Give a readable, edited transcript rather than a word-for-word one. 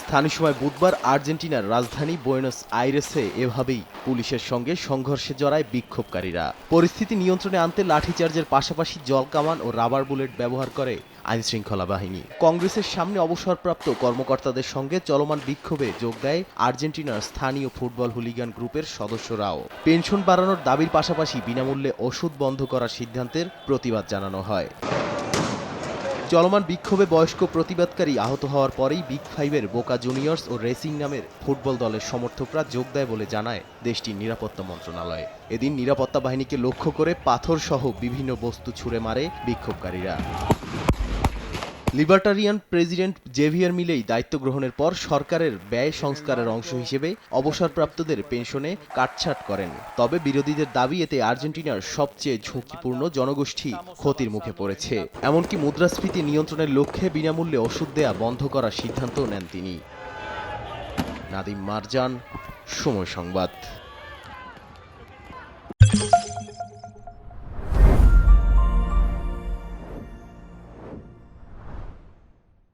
স্থানীয় সময় বুধবার আর্জেন্টিনার রাজধানী বুয়েনোস আইরেসে এভাবেই পুলিশের সঙ্গে সংঘর্ষে জড়ায় বিক্ষোভকারীরা। পরিস্থিতি নিয়ন্ত্রণে আনতে লাঠিচার্জের পাশাপাশি জলকামান ও রাবার বুলেট ব্যবহার করে আইনশৃঙ্খলা বাহিনী। কংগ্রেসের সামনে অবসরপ্রাপ্ত কর্মকর্তাদের সঙ্গে চলমান বিক্ষোভে যোগ দেয় আর্জেন্টিনার স্থানীয় ফুটবল হুলিগান গ্রুপের সদস্যরাও। পেনশন বাড়ানোর দাবির পাশাপাশি বিনামূল্যে ওষুধ বন্ধ করার সিদ্ধান্তের প্রতিবাদ জানানো হয়। চলমান বিক্ষোভে বয়স্ক প্রতিবাদকারী আহত হওয়ার পরেই বিগ ফাইভের বোকা জুনিয়র্স ও রেসিং নামের ফুটবল দলের সমর্থকরা যোগ দেয় বলে জানায় দেশটির নিরাপত্তা মন্ত্রণালয়। এদিন নিরাপত্তা বাহিনীকে লক্ষ্য করে পাথরসহ বিভিন্ন বস্তু ছুড়ে মারে বিক্ষোভকারীরা। লিবার্টারিয়ান প্রেসিডেন্ট জেভিয়ার মিলেই দায়িত্ব গ্রহণের পর সরকারের ব্যয় সংস্কারের অংশ হিসেবে অবসরপ্রাপ্তদের পেনশনে কাটছাঁট করেন। তবে বিরোধীদের দাবি এতে আর্জেন্টিনার সবচেয়ে ঝুঁকিপূর্ণ জনগোষ্ঠী ক্ষতির মুখে পড়েছে। এমনকি মুদ্রাস্ফীতি নিয়ন্ত্রণের লক্ষ্যে বিনামূল্যে ওষুধ দেয়া বন্ধ করার সিদ্ধান্তও নেন তিনি। নাদিম মারজান, সময় সংবাদ।